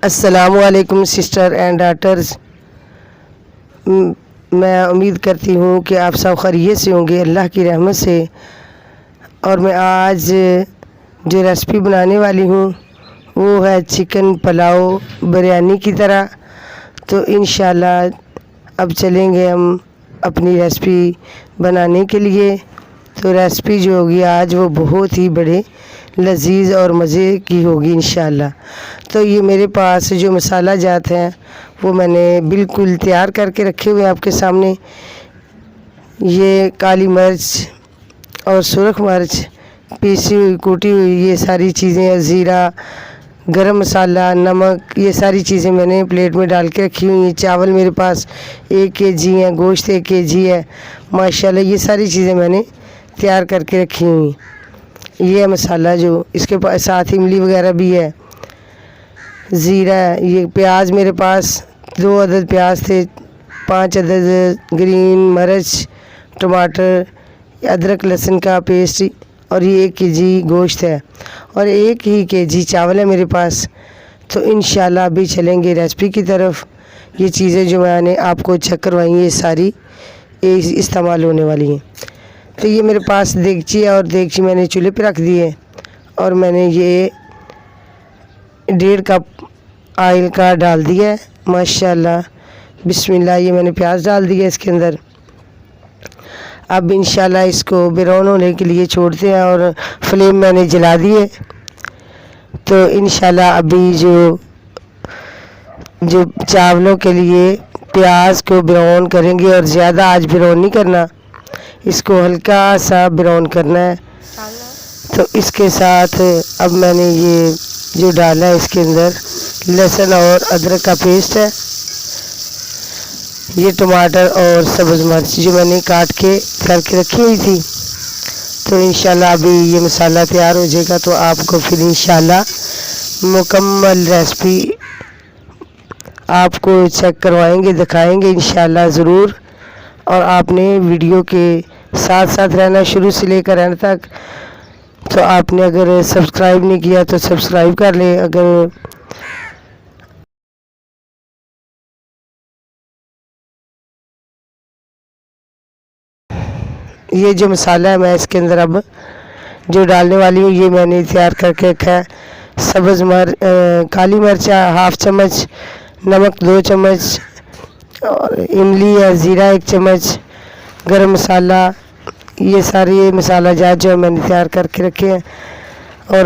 अस्सलामुअलैकुम sister and daughters. मैं उम्मीद करती हूँ कि आप सब खैरियत से होंगे अल्लाह की रहमत से। और मैं आज जो रेसिपी बनाने वाली हूँ वो है चिकन पुलाव बिरयानी की तरह। तो इंशाल्लाह अब चलेंगे हम अपनी रेसिपी बनाने के लिए। तो रेसिपी जो होगी आज वो बहुत ही बड़े लजीज और मज़े की होगी इंशाल्लाह। तो ये मेरे पास जो मसाला जात हैं वो मैंने बिल्कुल तैयार करके रखे हुए हैं आपके सामने। ये काली मिर्च और सुरख मिर्च पीसी हुई कूटी हुई ये सारी चीज़ें, ज़ीरा, गरम मसाला, नमक, ये सारी चीज़ें मैंने प्लेट में डाल के रखी हुई हैं। चावल मेरे पास 1 केजी हैं, गोश्त 1 केजी है माशाल्लाह। ये सारी चीज़ें मैंने तैयार करके रखी हुई हैं। ये है मसाला जो इसके साथ इमली वगैरह भी है, ज़ीरा है। ये प्याज मेरे पास 2 अदद प्याज थे, 5 अदद ग्रीन मिर्च, टमाटर, अदरक लहसुन का पेस्ट और ये 1 केजी गोश्त है और 1 ही केजी चावल है मेरे पास। तो इंशाल्लाह अभी चलेंगे रेसिपी की तरफ। ये चीज़ें जो मैंने आपको चेक करवाई हैं ये सारी इस्तेमाल होने वाली हैं। तो ये मेरे पास देगची है और देगची मैंने चूल्हे पे रख दी है और मैंने ये 1.5 कप ऑयल का डाल दिया है माशाल्लाह। बिस्मिल्लाह। ये मैंने प्याज डाल दिया इसके अंदर। अब इंशाल्लाह इसको ब्राउन होने के लिए छोड़ते हैं और फ्लेम मैंने जला दी है। तो इंशाल्लाह अभी जो चावलों के लिए प्याज को ब्राउन करेंगे और ज़्यादा आज ब्राउन नहीं करना, इसको हल्का सा ब्राउन करना है। तो इसके साथ अब मैंने ये जो डाला है इसके अंदर लहसुन और अदरक का पेस्ट है, ये टमाटर और सब्ज़ मिर्च जो मैंने काट के करके रखी हुई थी। तो इंशाल्लाह अभी ये मसाला तैयार हो जाएगा तो आपको फिर इंशाल्लाह मुकम्मल रेसिपी आपको चेक करवाएंगे, दिखाएंगे इंशाल्लाह ज़रूर। और आपने वीडियो के साथ साथ रहना शुरू से लेकर एंड तक। तो आपने अगर सब्सक्राइब नहीं किया तो सब्सक्राइब कर ले। अगर ये जो मसाला है मैं इसके अंदर अब जो डालने वाली हूँ ये मैंने तैयार करके रखा है। सब्ज़ काली मिर्च 1/2 चम्मच, नमक 2 चम्मच और इमली या ज़ीरा 1 चम्मच, गरम मसाला, ये सारे मसाला जात जो मैंने तैयार करके रखे हैं और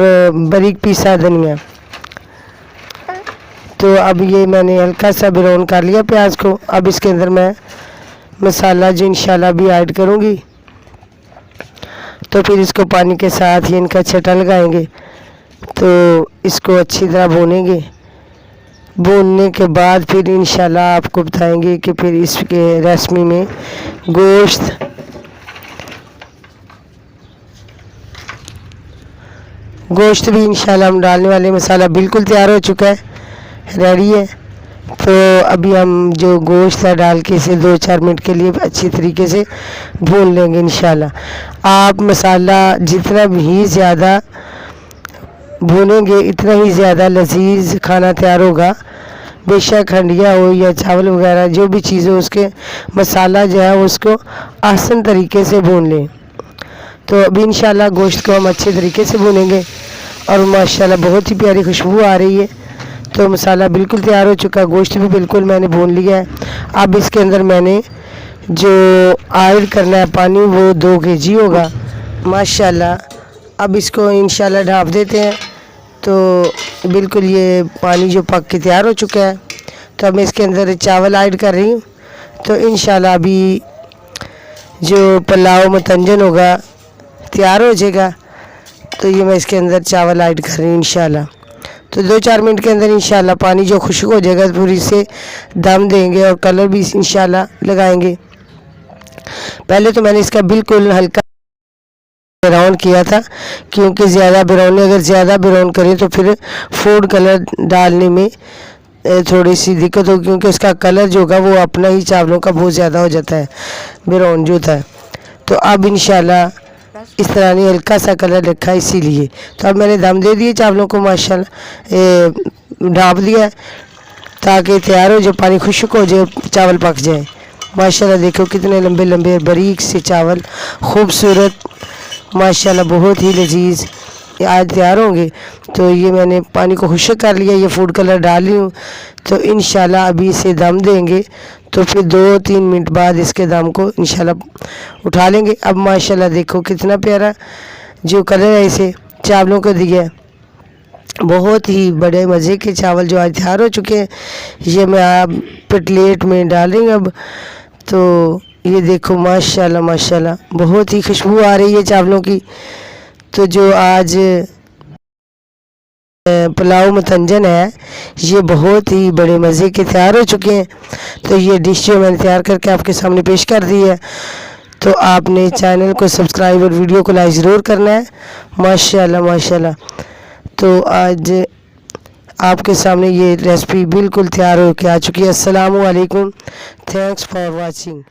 बारीक पीसा धनिया। तो अब ये मैंने हल्का सा ब्राउन कर लिया प्याज को। अब इसके अंदर मैं मसाला जो इंशाल्लाह भी ऐड करूँगी। तो फिर इसको पानी के साथ ही इनका छटा लगाएंगे। तो इसको अच्छी तरह भूनेंगे। भूनने के बाद फिर इंशाल्लाह आपको बताएंगे कि फिर इसके रेसिपी में गोश्त भी इंशाल्लाह हम डालने वाले। मसाला बिल्कुल तैयार हो चुका है, रेडी है। तो अभी हम जो गोश्त है डाल के इसे 2-4 मिनट के लिए अच्छी तरीके से भून लेंगे इंशाल्लाह। आप मसाला जितना भी ज़्यादा भूनेंगे इतना ही ज़्यादा लजीज खाना तैयार होगा। बेशक हंडिया हो या चावल वगैरह जो भी चीज़ हो उसके मसाला जो है उसको आसान तरीके से भून लें। तो अभी इंशाल्लाह गोश्त को हम अच्छे तरीके से भूनेंगे और माशाल्लाह बहुत ही प्यारी खुशबू आ रही है। तो मसाला बिल्कुल तैयार हो चुका है, गोश्त भी बिल्कुल मैंने भून लिया है। अब इसके अंदर मैंने जो ऐड करना है पानी वो 2 केजी होगा माशाल्लाह। अब इसको इंशाल्लाह ढाँप देते हैं। तो बिल्कुल ये पानी जो पक के तैयार हो चुका है। तो अब मैं इसके अंदर चावल ऐड कर रही हूँ। तो इंशाल्लाह अभी जो पुलाव मतंजन होगा तैयार हो जाएगा। तो ये मैं इसके अंदर चावल ऐड कर रही हूँ इंशाल्लाह। तो 2-4 मिनट के अंदर इंशाल्लाह पानी जो खुश्क हो जाएगा पूरी से दम देंगे और कलर भी इंशाल्लाह लगाएंगे। पहले तो मैंने इसका बिल्कुल हल्का ब्राउन किया था क्योंकि अगर ज़्यादा ब्राउन करें तो फिर फूड कलर डालने में थोड़ी सी दिक्कत होगी क्योंकि उसका कलर जो होगा वो अपना ही चावलों का बहुत ज़्यादा हो जाता है, ब्राउन जो होता है। तो अब इंशाल्लाह इस तरह नहीं हल्का सा कलर रखा इसीलिए। तो अब मैंने दम दे दिए चावलों को माशाल्लाह ढाँप दिया है ताकि तैयार हो जाए, पानी खुश्क हो जाए, चावल पक जाए। माशाल्लाह देखो कितने लंबे लंबे बारीक से चावल, खूबसूरत, माशाल्लाह बहुत ही लजीज आज तैयार होंगे। तो ये मैंने पानी को खुश्क कर लिया, ये फूड कलर डाल ली हूँ। तो इंशाल्लाह अभी इसे दम देंगे, तो फिर 2-3 मिनट बाद इसके दम को इंशाल्लाह उठा लेंगे। अब माशाल्लाह देखो कितना प्यारा जो कलर है इसे चावलों को दिया है। बहुत ही बड़े मज़े के चावल जो आज तैयार हो चुके हैं, ये मैं आप प्लेट में डाल रही हूँ अब। तो ये देखो माशाल्लाह माशाल्लाह बहुत ही खुशबू आ रही है चावलों की। तो जो आज पुलाव मतंजन है, ये बहुत ही बड़े मज़े के तैयार हो चुके हैं। तो ये डिश जो मैंने तैयार करके आपके सामने पेश कर दी है। तो आपने चैनल को सब्सक्राइब और वीडियो को लाइक ज़रूर करना है। माशाल्लाह माशाल्लाह। तो आज आपके सामने ये रेसिपी बिल्कुल तैयार हो के आ चुकी है। अस्सलामु अलैकुम, थैंक्स फॉर वाचिंग।